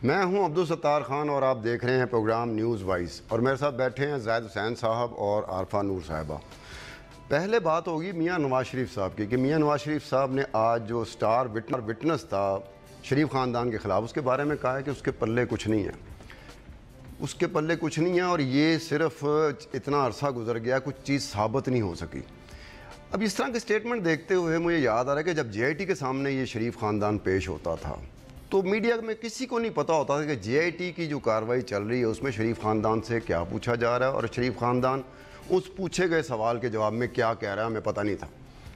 میں ہوں عبدالستار خان اور آپ دیکھ رہے ہیں پروگرام نیوز وائز، اور میرے ساتھ بیٹھے ہیں زاہد حسین صاحب اور عارفہ نور صاحبہ۔ پہلے بات ہوگی میاں نواز شریف صاحب کی کہ میاں نواز شریف صاحب نے آج جو سٹار وٹنس تھا شریف خاندان کے خلاف، اس کے بارے میں کہا ہے کہ اس کے پلے کچھ نہیں ہے، اس کے پلے کچھ نہیں ہے، اور یہ صرف اتنا عرصہ گزر گیا کچھ چیز ثابت نہیں ہو سکی۔ اب اس طرح کے سٹیٹمنٹ دیکھتے ہوئے مجھے یاد آ رہا ہے کہ جب جے آئی ٹی کے سامنے یہ شریف خاندان پیش ہوتا تھا تو میڈیا میں کسی کو نہیں پتا ہوتا تھا کہ جے آئی ٹی کی جو کارروائی چل رہی ہے اس میں شریف خاندان سے کیا پوچھا جا رہا ہے، اور شریف خاندان اس پوچھے گئے سوال کے جواب میں کیا کہہ رہا ہے ہمیں پتہ نہیں تھا،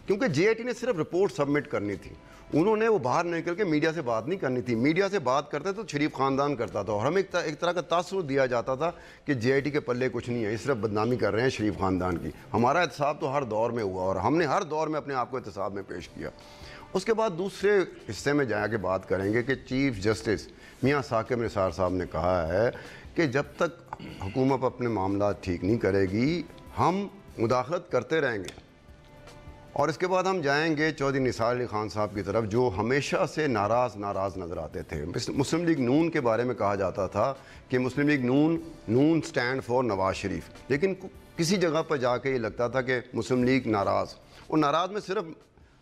کیونکہ جے آئی ٹی نے صرف رپورٹ سبمٹ کرنی تھی، انہوں نے وہ باہر نکل کے میڈیا سے بات نہیں کرنی تھی۔ میڈیا سے بات کرتے تو شریف خاندان کرتا تھا، اور ہمیں ایک طرح کا تاثر دیا جاتا تھا کہ جے آئی ٹی کے پلے کچھ نہیں ہے، یہ صرف بدنامی کر رہے ہیں شریف خاندان کی۔ ہمارا احتساب تو ہر دور میں ہوا اور ہم نے ہر دور میں اپنے آپ کو احتساب میں پیش کیا۔ اس کے بعد دوسرے حصے میں جا کے بات کریں گے کہ چیف جسٹس میاں ثاقب نثار صاحب نے کہا ہے کہ جب تک حکومت اپنے معاملات ٹھیک نہیں کرے گی ہم مداخلت کرتے رہیں گے۔ اور اس کے بعد ہم جائیں گے چودھری نثار علی خان صاحب کی طرف، جو ہمیشہ سے ناراض نظر آتے تھے۔ مسلم لیگ نون کے بارے میں کہا جاتا تھا کہ مسلم league known stand for Nawaz Sharif, لیکن کسی جگہ پر جا کے یہ لگتا تھا کہ مسلم لیگ ناراض، اور ناراض میں صرف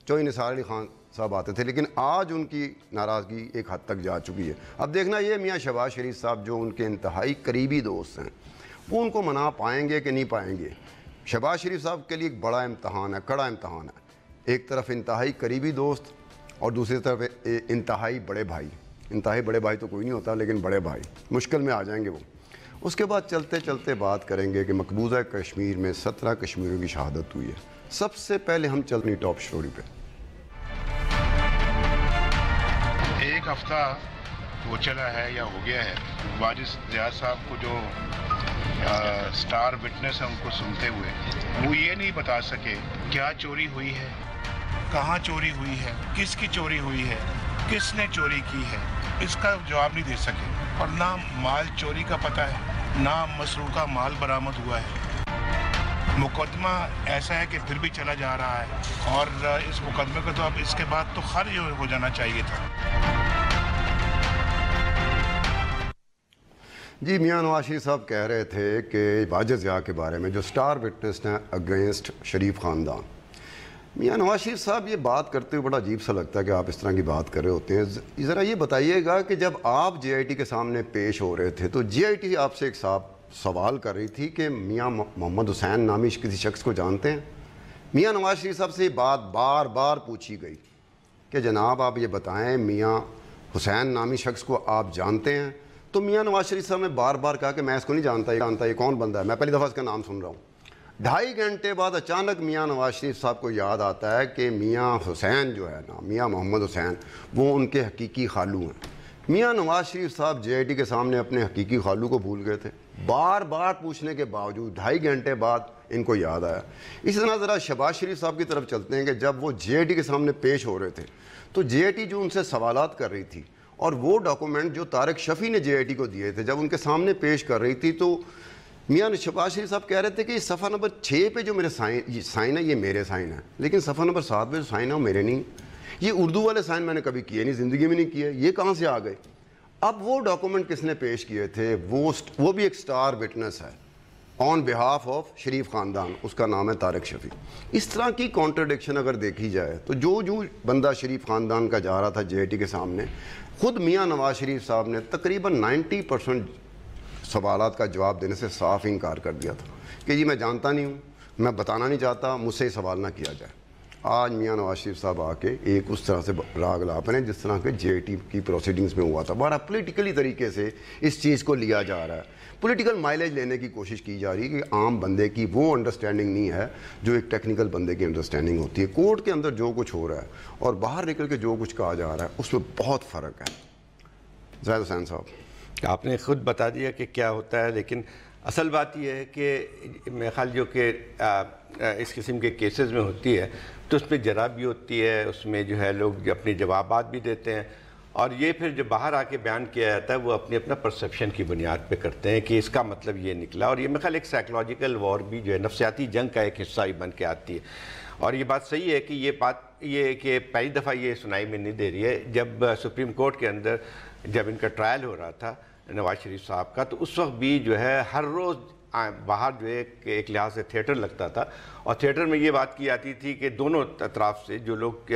چودھری نثار علی خان صاحب آتے تھے، لیکن آج ان کی ناراضگی ایک حد تک جا چکی ہے۔ اب دیکھنا یہ میاں شہباز شریف صاحب جو ان کے انتہائی قریبی دوست ہیں وہ ان کو منا پائیں گے کہ نہیں پائیں گے۔ شہباز شریف صاحب کے لیے ایک بڑا امتحان ہے، کڑا امتحان ہے، ایک طرف انتہائی قریبی دوست اور دوسری طرف انتہائی بڑے بھائی۔ انتہائی بڑے بھائی تو کوئی نہیں ہوتا، لیکن بڑے بھائی مشکل میں آ جائیں گے وہ۔ اس کے بعد چلتے چلتے بات کریں گے کہ مقبوضہ کشمیر میں 17 کشمیریوں کی شہادت ہوئی ہے۔ سب سے پہلے ہم چلتے ٹاپ سٹوری پہ۔ ایک ہفتہ وہ چلا ہے یا ہو گیا ہے واجد ریاض صاحب کو جو سٹار وٹنس ہیں ان کو سنتے ہوئے وہ یہ نہیں بتا سکے کیا چوری ہوئی ہے، کہاں چوری ہوئی ہے، کس کی چوری ہوئی ہے، کس نے چوری کی ہے، اس کا جواب نہیں دے سکے، اور نہ مال چوری کا پتہ ہے نہ مسروقہ مال برآمد ہوا ہے۔ مقدمہ ایسا ہے کہ پھر بھی چلا جا رہا ہے، اور اس مقدمے کو تو اب اس کے بعد تو خارج ہو جانا چاہیے تھا۔ جی، میاں نواز شریف صاحب کہہ رہے تھے کہ واجد ضیاء کے بارے میں جو سٹار وٹنس ہیں اگینسٹ شریف خاندان۔ میاں نواز شریف صاحب یہ بات کرتے ہوئے بڑا عجیب سا لگتا ہے کہ آپ اس طرح کی بات کر رہے ہوتے ہیں۔ ذرا یہ بتائیے گا کہ جب آپ جے آئی ٹی کے سامنے پیش ہو رہے تھے تو جے آئی ٹی آپ سے ایک سوال کر رہی تھی کہ میاں محمد حسین نامی کسی شخص کو جانتے ہیں؟ میاں نواز شریف صاحب سے یہ بات بار بار پوچھی گئی کہ جناب آپ یہ بتائیں میاں حسین نامی شخص کو آپ جانتے ہیں؟ تو میاں نواز شریف صاحب نے بار بار کہا کہ میں اس کو نہیں جانتا، یہ کون بندہ ہے، میں پہلی دفعہ اس کا نام سن رہا ہوں۔ 2.5 گھنٹے بعد اچانک میاں نواز شریف صاحب کو یاد آتا ہے کہ میاں حسین جو ہے نا، میاں محمد حسین، وہ ان کے حقیقی خالو ہیں۔ میاں نواز شریف صاحب جے آئی ٹی کے سامنے اپنے حقیقی خالو کو بھول گئے تھے، بار بار پوچھنے کے باوجود 2.5 گھنٹے بعد ان کو یاد آیا۔ اسی طرح ذرا شہباز شریف صاحب کی طرف چلتے ہیں کہ جب وہ جے آئی ٹی کے سامنے پیش ہو رہے تھے تو جے آئی ٹی جو ان سے سوالات کر رہی تھی اور وہ ڈاکومنٹ جو طارق شفیع نے جے آئی ٹی کو دیے تھے جب ان کے سامنے پیش کر رہی تھی تو میاں شہباز شریف صاحب کہہ رہے تھے کہ صفحہ نمبر 6 پہ جو میرے سائن ہے یہ میرے سائن ہے، لیکن صفحہ نمبر 7 پہ جو سائن ہے وہ میرے نہیں، یہ اردو والے سائن میں نے کبھی کیے نہیں، زندگی میں نہیں کیے، یہ کہاں سے آ گئے؟ اب وہ ڈاکومنٹ کس نے پیش کیے تھے؟ وہ بھی ایک سٹار وٹنس ہے آن بہاف آف شریف خاندان، اس کا نام ہے طارق شفیع۔ اس طرح کی کانٹرڈکشن اگر دیکھی جائے تو جو بندہ شریف خاندان کا جا رہا تھا جے آئی ٹی کے سامنے، خود میاں نواز شریف صاحب نے تقریباً 90% سوالات کا جواب دینے سے صاف انکار کر دیا تھا کہ جی میں جانتا نہیں ہوں، میں بتانا نہیں چاہتا، مجھ سے سوال نہ کیا جائے۔ آج میاں نواز شریف صاحب آ کے ایک اس طرح سے راگ لاپ رہے ہیں جس طرح کہ جے آئی ٹی کی پروسیڈنگز میں ہوا تھا، بڑا پولیٹیکلی طریقے سے اس چیز کو لیا جا رہا ہے، پولیٹیکل مائلیج لینے کی کوشش کی جا رہی ہے کہ عام بندے کی وہ انڈرسٹینڈنگ نہیں ہے جو ایک ٹیکنیکل بندے کی انڈرسٹینڈنگ ہوتی ہے۔ کورٹ کے اندر جو کچھ ہو رہا ہے اور باہر نکل کے جو کچھ کہا جا رہا ہے اس میں بہت فرق ہے۔ زاہد حسین صاحب، آپ نے خود بتا دیا کہ کیا ہوتا ہے، لیکن اصل بات یہ ہے کہ میرے خیال جو کہ اس قسم کے کیسز میں ہوتی ہے تو اس میں جرا بھی ہوتی ہے، اس میں جو ہے لوگ اپنے جوابات بھی دیتے ہیں، اور یہ پھر جو باہر آ کے بیان کیا جاتا ہے وہ اپنا پرسیپشن کی بنیاد پہ کرتے ہیں کہ اس کا مطلب یہ نکلا، اور یہ میرے خیال ایک سائیکلوجیکل وار بھی جو ہے نفسیاتی جنگ کا ایک حصہ ہی بن کے آتی ہے۔ اور یہ بات صحیح ہے کہ یہ بات یہ کہ پہلی دفعہ یہ سنائی میں نہیں دے رہی ہے، جب سپریم کورٹ کے اندر جب ان کا ٹرائل ہو رہا تھا نواز شریف صاحب کا، تو اس وقت بھی جو ہے ہر روز باہر جو ہے ایک لحاظ سے تھیٹر لگتا تھا، اور تھیٹر میں یہ بات کی جاتی تھی کہ دونوں اطراف سے جو لوگ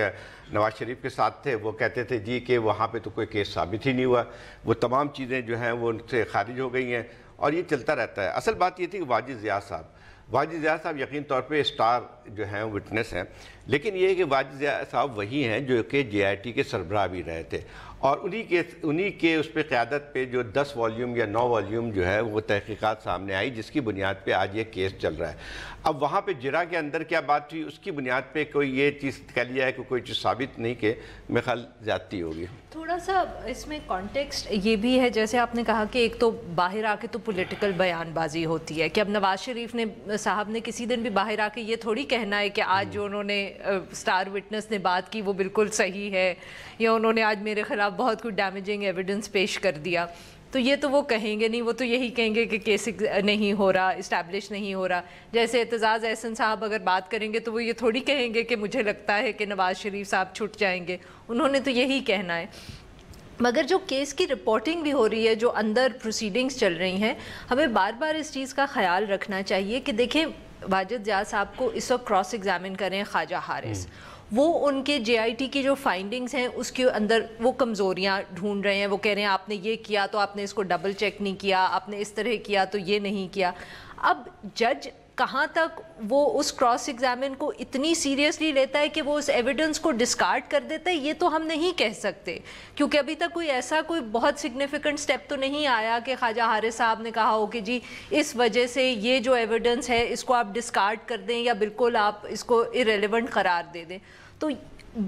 نواز شریف کے ساتھ تھے وہ کہتے تھے جی کہ وہاں پہ تو کوئی کیس ثابت ہی نہیں ہوا، وہ تمام چیزیں جو ہیں وہ ان سے خارج ہو گئی ہیں، اور یہ چلتا رہتا ہے۔ اصل بات یہ تھی کہ واجد ضیاء صاحب یقین طور پہ اسٹار جو ہیں وٹنس ہیں، لیکن یہ ہے کہ واجد ضیاء صاحب وہی ہیں جو کہ جے آئی ٹی کے سربراہ بھی رہے تھے، اور انہی کے اس پہ قیادت پہ جو 10 والیوم یا 9 والیوم جو ہے وہ تحقیقات سامنے آئی، جس کی بنیاد پہ آج یہ کیس چل رہا ہے۔ اب وہاں پہ جرا کے اندر کیا بات ہوئی اس کی بنیاد پہ کوئی یہ چیز کہہ لیا ہے کہ کوئی چیز ثابت نہیں، کہ میرے خیال زیادتی ہوگی۔ تھوڑا سا اس میں کانٹیکسٹ یہ بھی ہے، جیسے آپ نے کہا کہ ایک تو باہر آ کے تو پولیٹیکل بیان بازی ہوتی ہے، کہ اب نواز شریف نے صاحب نے کسی دن بھی باہر آ کے یہ تھوڑی کہنا ہے کہ آج جو انہوں نے اسٹار وٹنس نے بات کی وہ بالکل صحیح ہے، یا انہوں نے آج میرے خلاف بہت کچھ ڈیمیجنگ ایویڈنس پیش کر دیا، تو یہ تو وہ کہیں گے نہیں، وہ تو یہی کہیں گے کہ کیس نہیں ہو رہا، اسٹیبلش نہیں ہو رہا۔ جیسے اعتزاز احسن صاحب اگر بات کریں گے تو وہ یہ تھوڑی کہیں گے کہ مجھے لگتا ہے کہ نواز شریف صاحب چھٹ جائیں گے، انہوں نے تو یہی کہنا ہے۔ مگر جو کیس کی رپورٹنگ بھی ہو رہی ہے، جو اندر پروسیڈنگز چل رہی ہیں، ہمیں بار بار اس چیز کا خیال رکھنا چاہیے کہ دیکھیں واجد ضیاء صاحب کو اس وقت کراس ایگزامن کریں خواجہ حارث، وہ ان کے جے آئی ٹی کی جو فائنڈنگز ہیں اس کے اندر وہ کمزوریاں ڈھونڈ رہے ہیں، وہ کہہ رہے ہیں آپ نے یہ کیا تو آپ نے اس کو ڈبل چیک نہیں کیا، آپ نے اس طرح کیا تو یہ نہیں کیا۔ اب جج کہاں تک وہ اس کراس ایگزامن کو اتنی سیریسلی لیتا ہے کہ وہ اس ایویڈنس کو ڈسکارڈ کر دیتا ہے، یہ تو ہم نہیں کہہ سکتے، کیونکہ ابھی تک کوئی ایسا کوئی بہت سگنیفیکنٹ سٹیپ تو نہیں آیا کہ خواجہ حارث صاحب نے کہا ہو کہ جی اس وجہ سے یہ جو ایویڈنس ہے اس کو آپ ڈسکارڈ کر دیں یا بالکل آپ اس کو ارریلیونٹ قرار دے دیں، تو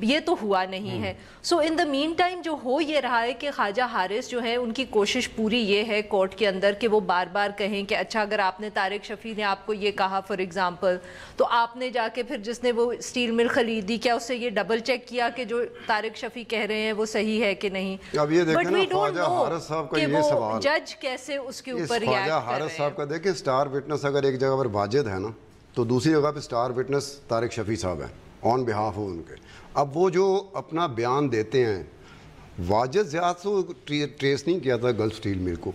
یہ تو ہوا نہیں ہے۔ سو ان دا مین ٹائم جو ہو یہ رہا ہے کہ خواجہ حارث جو ہے ان کی کوشش پوری یہ ہے کورٹ کے اندر کہ وہ بار بار کہیں کہ اچھا اگر آپ نے طارق شفیع نے آپ کو یہ کہا فار ایگزامپل، تو آپ نے جا کے پھر جس نے وہ اسٹیل مل خریدی کیا اس سے یہ ڈبل چیک کیا کہ جو طارق شفیع کہہ رہے ہیں وہ صحیح ہے کہ نہیں؟ اب یہ دیکھیں نا خواجہ حارث صاحب کا یہ سوال، جج کیسے اس کے اوپر ریئیکٹ خواجہ حارث صاحب کا دیکھیں اسٹار وٹنس اگر ایک جگہ پر واجد ہے نا تو دوسری جگہ پہ اسٹار وٹنس طارق شفیع صاحب ہیں آن بہاف ہو ان کے۔ اب وہ جو اپنا بیان دیتے ہیں، واجد ضیاء تو ٹریس نہیں کیا تھا گلف اسٹیل مل کو،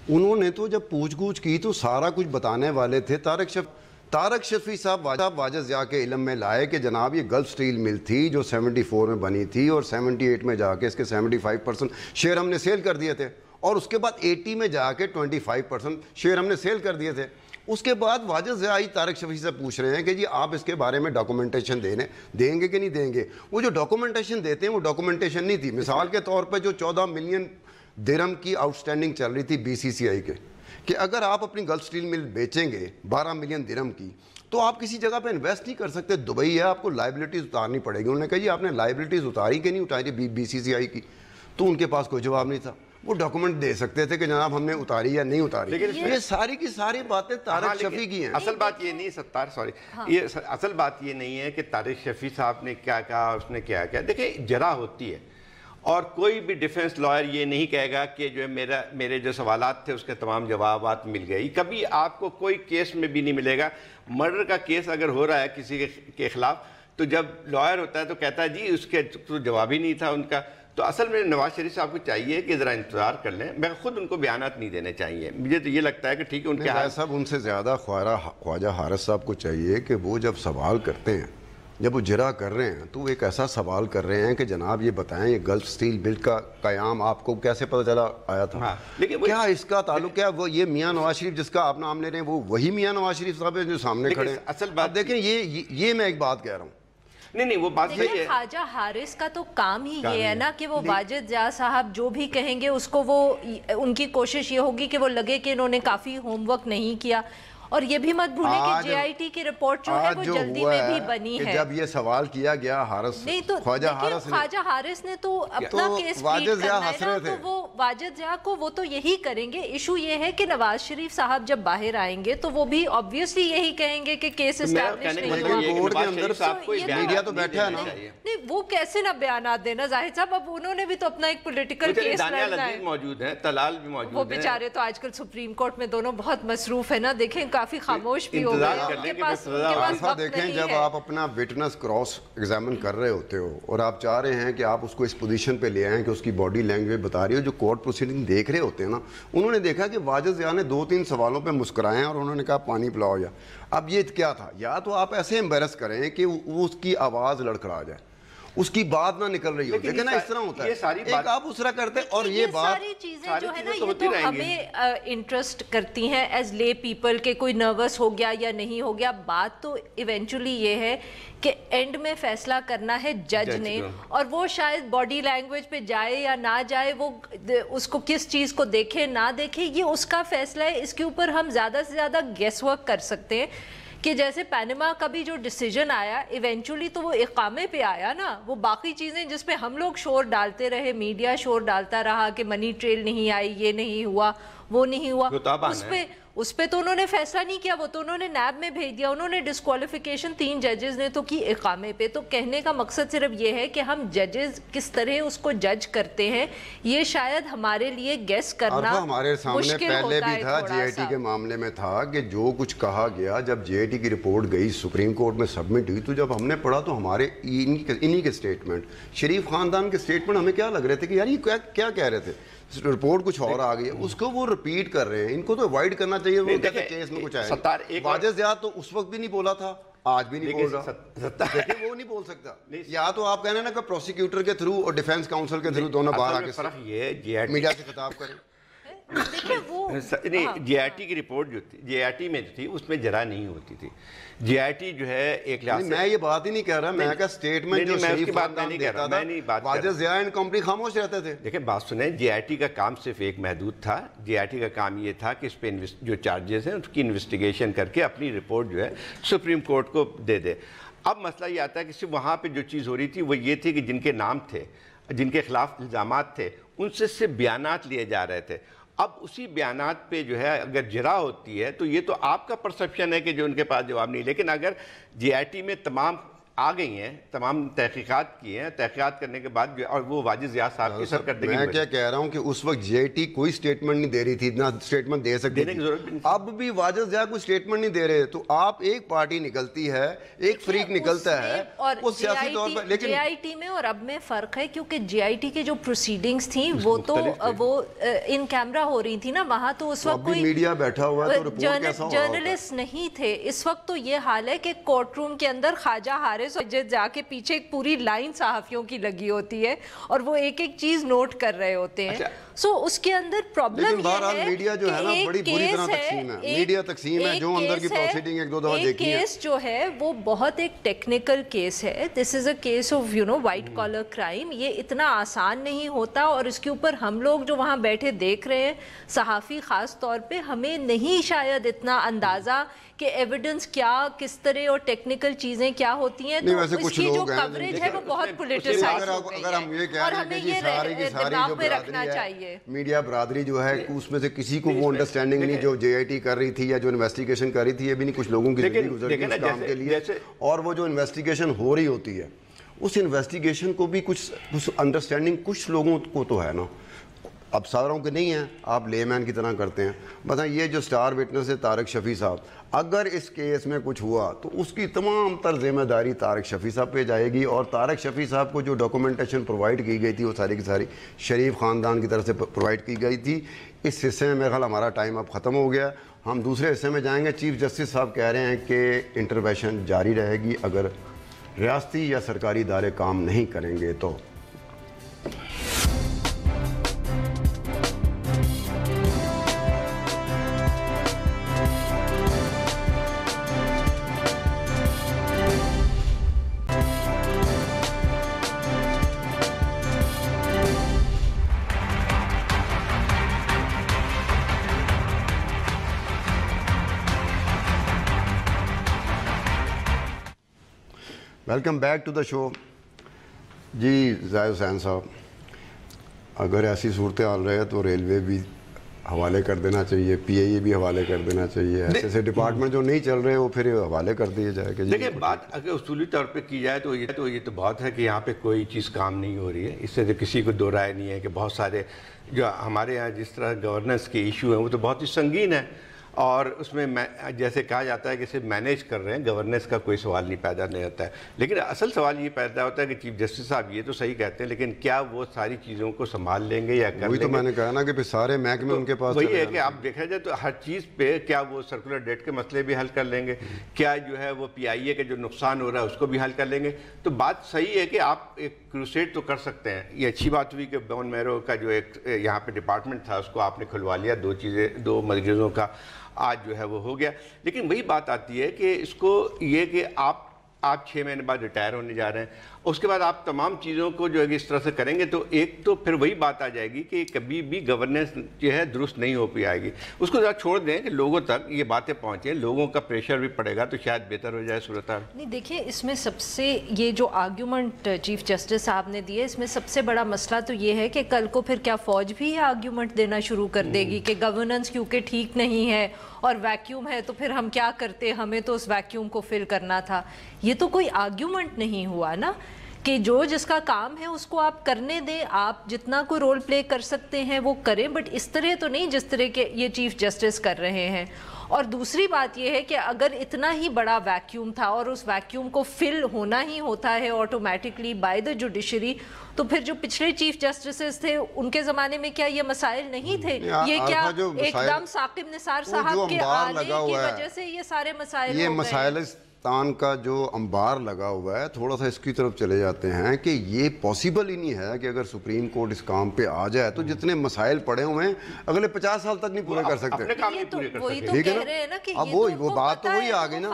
انہوں نے تو جب پوچھ گچھ کی تو سارا کچھ بتانے والے تھے طارق شفیع صاحب واجد ضیاء کے علم میں لائے کہ جناب یہ گلف اسٹیل مل تھی جو 74 میں بنی تھی، اور 78 میں جا کے اس کے 75% شیئر ہم نے سیل کر دیے تھے، اور اس کے بعد 80 میں جا کے 25% شیئر ہم نے سیل کر دیے تھے۔ اس کے بعد واجد ضیاء طارق شفیع سے پوچھ رہے ہیں کہ جی آپ اس کے بارے میں ڈاکومنٹیشن دیں گے کہ نہیں دیں گے؟ وہ جو ڈاکومنٹیشن دیتے ہیں وہ ڈاکومنٹیشن نہیں تھی۔ مثال کے طور پہ جو 14 ملین درہم کی آؤٹ اسٹینڈنگ چل رہی تھی بی سی سی آئی کے، کہ اگر آپ اپنی گلف اسٹیل مل بیچیں گے 12 ملین درہم کی تو آپ کسی جگہ پہ انویسٹ نہیں کر سکتے، دبئی ہے، آپ کو لائبلٹیز اتارنی پڑے گی۔ انہوں نے کہا جی آپ نے لائبلٹیز اتاری کہ نہیں اتاری بی سی سی آئی کی؟ تو ان کے پاس کوئی جواب نہیں تھا، وہ ڈاکومنٹ دے سکتے تھے کہ جناب ہم نے اتاری یا نہیں اتاری۔ یہ ساری کی ساری باتیں طارق شفیع کی ہیں۔ اصل بات یہ نہیں ستار یہ اصل بات یہ نہیں ہے کہ طارق شفیع صاحب نے کیا کہا، اس نے کیا کیا۔ دیکھیں جرا ہوتی ہے، اور کوئی بھی ڈیفنس لائر یہ نہیں کہے گا کہ جو میرے جو سوالات تھے اس کے تمام جوابات مل گئے۔ کبھی آپ کو کوئی کیس میں بھی نہیں ملے گا۔ مرڈر کا کیس اگر ہو رہا ہے کسی کے خلاف تو جب لائر ہوتا ہے تو کہتا ہے جی اس کے تو جواب ہی نہیں تھا ان کا۔ تو اصل میں نواز شریف صاحب کو چاہیے کہ ذرا انتظار کر لیں، میں خود ان کو بیانات نہیں دینے چاہیے۔ مجھے تو یہ لگتا ہے کہ ٹھیک ہے ان کے صاحب ان سے زیادہ خواجہ حارث صاحب کو چاہیے کہ وہ جب سوال کرتے ہیں، جب وہ جرا کر رہے ہیں تو وہ ایک ایسا سوال کر رہے ہیں کہ جناب یہ بتائیں یہ گلف اسٹیل مل کا قیام آپ کو کیسے پتہ چلا آیا تھا؟ لیکن کیا اس کا تعلق کیا وہ یہ میاں نواز شریف جس کا آپ نام لے رہے ہیں وہ وہی میاں نواز شریف صاحب ہیں جو سامنے کھڑے ہیں؟ اصل بات دیکھیں یہ میں ایک بات کہہ رہا ہوں، نہیں وہ بات صحیح ہے۔ خواجہ حارث کا تو کام ہی یہ ہے نا کہ وہ واجد ضیاء صاحب جو بھی کہیں گے اس کو وہ ان کی کوشش یہ ہوگی کہ وہ لگے کہ انہوں نے کافی ہوم ورک نہیں کیا، اور یہ بھی مت بھولیں کہ جے آئی ٹی کی رپورٹ جو ہے وہ جلدی میں بھی بنی ہے۔ جب یہ سوال کیا گیا حارث نہیں تو خواجہ حارث نے تو اپنا کیس پلیڈ کرنا ہے نا، تو وہ واجد ضیاء کو وہ تو یہی کریں گے۔ ایشو یہ ہے کہ نواز شریف صاحب جب باہر آئیں گے تو وہ بھی آبویسلی یہی کہیں گے کہ کیس اسٹیبلش نہیں ہوا۔ کورٹ کے اندر میڈیا تو بیٹھا ہے نا، نہیں وہ کیسے نہ بیانات دینا ظاہر صاحب، اب انہوں نے بھی تو اپنا ایک پولیٹیکل کیس لڑنا ہے۔ موجود ہے، طلال بھی موجود ہے، وہ بیچارے تو آج کل سپریم کورٹ میں دونوں بہت مصروف ہے نا۔ دیکھیں کافی خاموش بھی ہو گئے. ان کے پاس وقت دیکھیں نہیں جب ہے. آپ اپنا وٹنس کراس ایگزامن کر رہے ہوتے ہو اور آپ چاہ رہے ہیں کہ آپ اس کو اس پوزیشن پہ لے آئیں کہ اس کی باڈی لینگویج بتا رہی ہو, جو کورٹ پروسیڈنگ دیکھ رہے ہوتے ہیں نا, انہوں نے دیکھا کہ واجد ضیاء نے 2-3 سوالوں پہ مسکرائے ہیں اور انہوں نے کہا پانی پلاؤ. یا اب یہ کیا تھا, یا تو آپ ایسے امبیرس کریں کہ وہ اس کی آواز لڑکھڑا جائے, اس کی بات نہ نکل رہی ہو. لیکن اس طرح ہوتا ہے, ایک آپ اس طرح کرتے ہیں اور یہ بات ساری چیزیں جو ہے نا یہ تو ہمیں انٹرسٹ کرتی ہیں ایز لے پیپل کہ کوئی نروس ہو گیا یا نہیں ہو گیا. بات تو ایونچولی یہ ہے کہ اینڈ میں فیصلہ کرنا ہے جج نے, اور وہ شاید باڈی لینگویج پہ جائے یا نہ جائے, وہ اس کو کس چیز کو دیکھے نہ دیکھے, یہ اس کا فیصلہ ہے. اس کے اوپر ہم زیادہ سے زیادہ گیس ورک کر سکتے ہیں کہ جیسے پینما کا بھی جو ڈیسیجن آیا ایونچولی تو وہ اقامے پہ آیا نا. وہ باقی چیزیں جس پہ ہم لوگ شور ڈالتے رہے, میڈیا شور ڈالتا رہا کہ منی ٹریل نہیں آئی, یہ نہیں ہوا, وہ نہیں ہوا, اس پہ تو انہوں نے فیصلہ نہیں کیا, وہ تو انہوں نے نیب میں بھیج دیا. انہوں نے ڈسکوالیفیکیشن 3 ججز نے تو کی اقامے پہ. تو کہنے کا مقصد صرف یہ ہے کہ ہم ججز کس طرح اس کو جج کرتے ہیں, یہ شاید ہمارے لیے گیس کرنا ہمارے سامنے پہلے بھی تھا. جے آئی ٹی کے معاملے میں تھا کہ جو کچھ کہا گیا, جب جے آئی ٹی کی رپورٹ گئی سپریم کورٹ میں سبمٹ ہوئی, تو جب ہم نے پڑھا تو ہمارے انہی کے سٹیٹمنٹ, شریف خاندان کے سٹیٹمنٹ ہمیں کیا لگ رہے تھے کہ یار یہ کیا کہہ رہے تھے, رپورٹ کچھ اور آ گئی ہے, اس کو وہ ریپیٹ کر رہے ہیں. ان کو تو اوائڈ کرنا چاہیے. وہ کہتے ہیں کیس میں کچھ آئے. واجد ضیاء تو اس وقت بھی نہیں بولا تھا, آج بھی نہیں بول رہا. دیکھیں وہ نہیں بول سکتا. یا تو آپ کہنے نا کہ پروسیکیوٹر کے تھرو اور ڈیفینس کاؤنسل کے تھرو دونوں باہر آ کے میڈیا سے خطاب کریں. جے آئی ٹی کی رپورٹ جو تھی, جے آئی ٹی میں جو تھی اس میں جرا نہیں ہوتی تھی. جے آئی ٹی جو ہے ایک لحاظ سے, میں یہ بات ہی نہیں کہہ رہا, میں کہا سٹیٹمنٹ جو شریف خاندان دیتا تھا, واجد ضیاء اینڈ کمپنی خاموش رہتے تھے. دیکھیں بات سنیں, جے آئی ٹی کا کام صرف ایک محدود تھا. جے آئی ٹی کا کام یہ تھا کہ اس پہ جو چارجز ہیں اس کی انویسٹیگیشن کر کے اپنی رپورٹ جو ہے سپریم کورٹ کو دے دے. اب مسئلہ یہ آتا ہے کہ صرف وہاں پہ جو چیز ہو رہی تھی وہ یہ تھی کہ جن کے نام تھے, جن کے خلاف الزامات تھے, ان سے صرف بیانات لیے جا رہے تھے. اب اسی بیانات پہ جو ہے اگر جرا ہوتی ہے تو یہ تو آپ کا پرسپشن ہے کہ جو ان کے پاس جواب نہیں. لیکن اگر جے آئی ٹی میں تمام آ گئی ہیں, تمام تحقیقات کی ہیں, تحقیقات کرنے کے بعد اور وہ واجد ضیاء صاحب کی سرکردگی, میں کیا کہہ رہا ہوں کہ اس وقت جے آئی ٹی کوئی سٹیٹمنٹ نہیں دے رہی تھی, نہ سٹیٹمنٹ دے سکتی تھی. اب بھی واجد ضیاء کوئی سٹیٹمنٹ نہیں دے رہے. تو آپ ایک پارٹی نکلتی ہے, ایک فریق نکلتا ہے, وہ سیاسی طور پر. لیکن جے آئی ٹی میں اور اب میں فرق ہے, کیونکہ جے آئی ٹی کے جو پروسیڈنگز تھیں وہ تو وہ ان کیمرہ ہو رہی تھی نا, وہاں تو اس وقت کوئی میڈیا بیٹھا ہوا ہے تو رپورٹ کیسا ہوگا, جرنلسٹ نہیں تھے. اس وقت تو یہ حال ہے کہ کورٹ روم کے اندر خواجہ حارث جا کے پیچھے ایک پوری لائن صحافیوں کی لگی ہوتی ہے اور وہ ایک ایک چیز نوٹ کر رہے ہوتے ہیں. سو اس کے اندر پرابلم یہ ہے میڈیا جو ہے نا بڑی بری طرح تقسیم ہے. میڈیا تقسیم ہے, جو اندر کی پروسیڈنگ ایک دو دفعہ دیکھی ہے. کیس جو ہے وہ بہت ایک ٹیکنیکل کیس ہے. This is a case of white collar crime. یہ اتنا آسان نہیں ہوتا, اور اس کے اوپر ہم لوگ جو وہاں بیٹھے دیکھ رہے ہیں, صحافی خاص طور پہ, ہمیں نہیں شاید اتنا اندازہ کہ ایویڈنس کیا, کس طرح, اور ٹیکنیکل چیزیں کیا ہوتی ہیں. تو اس کی جو کوریج ہے وہ بہت پولیٹیسائز ہو گئی ہے, اور ہمیں یہ دماغ میں رکھنا چاہیے. میڈیا برادری جو ہے اس میں سے کسی کو وہ انڈرسٹینڈنگ نہیں جو جے آئی ٹی کر رہی تھی یا جو انویسٹیگیشن کر رہی تھی, یہ بھی نہیں. کچھ لوگوں کی زندگی گزر گئی اس کام کے لیے, اور وہ جو انویسٹیگیشن ہو رہی ہوتی ہے اس انویسٹیگیشن کو بھی کچھ انڈرسٹینڈنگ کچھ لوگوں کو تو ہے نا. اب ساروں کے نہیں ہیں, آپ لے مین کی طرح کرتے ہیں. بتائیں یہ جو سٹار وٹنس ہے طارق شفیع صاحب, اگر اس کیس میں کچھ ہوا تو اس کی تمام تر ذمہ داری طارق شفیع صاحب پہ جائے گی. اور طارق شفیع صاحب کو جو ڈاکومنٹیشن پرووائڈ کی گئی تھی وہ ساری کی ساری شریف خاندان کی طرف سے پرووائڈ کی گئی تھی. اس حصے میں میرے خیال ہمارا ٹائم اب ختم ہو گیا. ہم دوسرے حصے میں جائیں گے. چیف جسٹس صاحب کہہ رہے ہیں کہ انٹروینشن جاری رہے گی اگر ریاستی یا سرکاری ادارے کام نہیں کریں گے تو. ویلکم بیک ٹو دا شو. جی زاہد حسین صاحب, اگر ایسی صورتحال رہے تو ریلوے بھی حوالے کر دینا چاہیے, پی اے ای بھی حوالے کر دینا چاہیے, ایسے ڈپارٹمنٹ جو نہیں چل رہے وہ پھر حوالے کر دیے جائے کہ دیکھیں بات اگر اصولی طور پہ کی جائے تو یہ تو بات ہے کہ یہاں پہ کوئی چیز کام نہیں ہو رہی ہے. اس سے تو کسی کو دو رائے نہیں ہے کہ بہت سارے جو ہمارے یہاں جس طرح گورننس کے ایشو ہیں وہ تو بہت ہی سنگین ہے. اور اس میں جیسے کہا جاتا ہے کہ صرف مینیج کر رہے ہیں، گورننس کا کوئی سوال نہیں پیدا نہیں ہوتا ہے. لیکن اصل سوال یہ پیدا ہوتا ہے کہ چیف جسٹس صاحب یہ تو صحیح کہتے ہیں، لیکن کیا وہ ساری چیزوں کو سنبھال لیں گے یا کر لیں گے؟ وہی تو میں نے کہا نا کہ سارے محکمے ان کے پاس وہی ہے کہ آپ دیکھا جائے تو ہر چیز پہ کیا وہ سرکولر ڈیٹ کے مسئلے بھی حل کر لیں گے، کیا جو ہے وہ پی آئی اے کے جو نقصان ہو رہا ہے اس کو بھی حل کر لیں گے. تو بات صحیح ہے کہ آپ ایک کروسیڈ تو کر سکتے ہیں. یہ اچھی بات ہوئی کہ بون میرو کا جو ایک یہاں پہ ڈپارٹمنٹ تھا اس کو آپ نے کھلوا لیا، 2 مریضوں کا آج جو ہے وہ ہو گیا. لیکن وہی بات آتی ہے کہ اس کو یہ کہ آپ 6 مہینے بعد ریٹائر ہونے جا رہے ہیں، اس کے بعد آپ تمام چیزوں کو جو ہے اس طرح سے کریں گے تو ایک تو پھر وہی بات آ جائے گی کہ کبھی بھی گورننس جو ہے درست نہیں ہو پائے گی. اس کو ذرا چھوڑ دیں کہ لوگوں تک یہ باتیں پہنچیں، لوگوں کا پریشر بھی پڑے گا تو شاید بہتر ہو جائے صورتحال. نہیں دیکھیں، اس میں سب سے یہ جو آرگیومنٹ چیف جسٹس صاحب نے دیے، اس میں سب سے بڑا مسئلہ تو یہ ہے کہ کل کو پھر کیا فوج بھی یہ آرگیومنٹ دینا شروع کر دے گی کہ گورننس کیونکہ ٹھیک نہیں ہے اور ویکیوم ہے تو پھر ہم کیا کرتے، ہمیں تو اس ویکیوم کو فل کرنا تھا. یہ تو کوئی آرگیومنٹ نہیں ہوا نا کہ جو جس کا کام ہے اس کو آپ کرنے دیں، آپ جتنا کوئی رول پلے کر سکتے ہیں وہ کریں، بٹ اس طرح تو نہیں جس طرح کے یہ چیف جسٹس کر رہے ہیں. اور دوسری بات یہ ہے کہ اگر اتنا ہی بڑا ویکیوم تھا اور اس ویکیوم کو فل ہونا ہی ہوتا ہے آٹومیٹکلی بائی دا جوڈیشری، تو پھر جو پچھلے چیف جسٹسز تھے ان کے زمانے میں کیا یہ مسائل نہیں تھے؟ یہ کیا ایک دم ثاقب نثار صاحب کے آنے کی وجہ سے یہ سارے مسائل یہ ہو گئے؟ مسائلستان کا جو انبار لگا ہوا ہے، تھوڑا سا اس کی طرف چلے جاتے ہیں کہ یہ پاسبل ہی نہیں ہے کہ اگر سپریم کورٹ اس کام پہ آ جائے تو جتنے مسائل پڑے ہوئے ہیں اگلے 50 سال تک نہیں پورے کر سکتے. وہی تو کہہ رہے ہیں نا کہ اب وہ بات تو وہی آ گئی نا.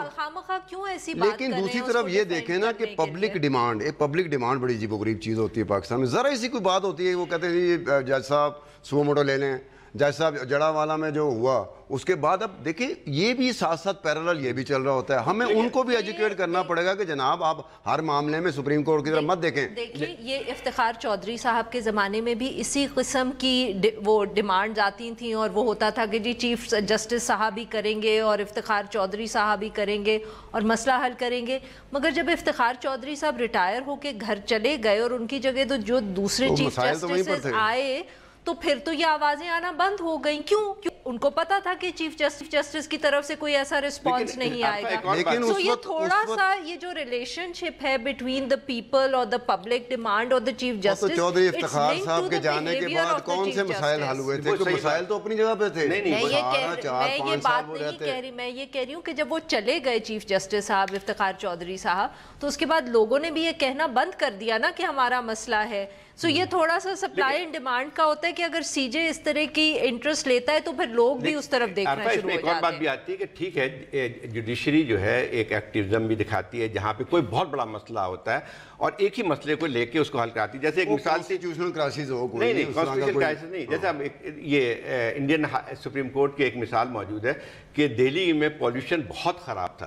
کیوں ایسی بات کر رہے ہیں؟ لیکن دوسری طرف یہ دیکھیں نا کہ پبلک ڈیمانڈ، ایک پبلک ڈیمانڈ بڑی عجیب و غریب چیز ہوتی ہے پاکستان میں. ذرا اسی کوئی بات ہوتی ہے وہ کہتے ہیں جی جج صاحب سو موٹو لے لیں، جج صاحب جڑا والا میں جو ہوا اس کے بعد اب دیکھیں یہ بھی ساتھ ساتھ پیرالل یہ بھی چل رہا ہوتا ہے. ہمیں ان کو بھی ایجوکیٹ کرنا پڑے گا کہ جناب آپ ہر معاملے میں سپریم کورٹ کی طرف مت دیکھیں. دیکھیں یہ افتخار چودھری صاحب کے زمانے میں بھی اسی قسم کی وہ ڈیمانڈز آتی تھیں اور وہ ہوتا تھا کہ جی چیف جسٹس صاحب ہی کریں گے اور افتخار چودھری صاحب ہی کریں گے اور مسئلہ حل کریں گے. مگر جب افتخار چودھری صاحب ریٹائر ہو کے گھر چلے گئے اور ان کی جگہ تو جو دوسرے چیف جسٹس آئے تو پھر تو یہ آوازیں آنا بند ہو گئیں. کیوں؟ ان کو پتا تھا کہ چیف جسٹس کی طرف سے کوئی ایسا رسپانس نہیں آئے گا. تو یہ تھوڑا سا یہ جو ریلیشن شپ ہے بٹوین دا پیپل اور دا پبلک ڈیمانڈ اور دا چیف جسٹس، چودھری افتخار صاحب کے جانے کے بعد کون سے مسائل حل ہوئے تھے؟ کہ مسائل تو اپنی جگہ پہ تھے. میں یہ بات نہیں کہہ رہی، میں یہ کہہ رہی ہوں کہ جب وہ چلے گئے چیف جسٹس صاحب افتخار چودھری صاحب تو اس کے بعد لوگوں نے بھی یہ کہنا بند کر دیا نا کہ ہمارا مسئلہ ہے. سو یہ تھوڑا سا سپلائی اینڈ ڈیمانڈ کا ہوتا ہے کہ اگر سی جے اس طرح کی انٹرسٹ لیتا ہے تو پھر لوگ بھی اس طرف دیکھنا شروع ہو جاتے ہیں. ایک اور بات بھی آتی ہے کہ ٹھیک ہے جوڈیشری جو ہے ایک ایکٹیوزم بھی دکھاتی ہے جہاں پہ کوئی بہت بڑا مسئلہ ہوتا ہے اور ایک ہی مسئلے کو لے کے اس کو حل کراتی ہے. جیسے ایک مثال کانسٹیٹیوشنل کرائسس ہو کوئی نہیں کانسٹیٹیوشنل کرائسس نہیں، جیسے اب یہ انڈین سپریم کورٹ کی ایک مثال موجود ہے کہ دہلی میں پولیوشن بہت خراب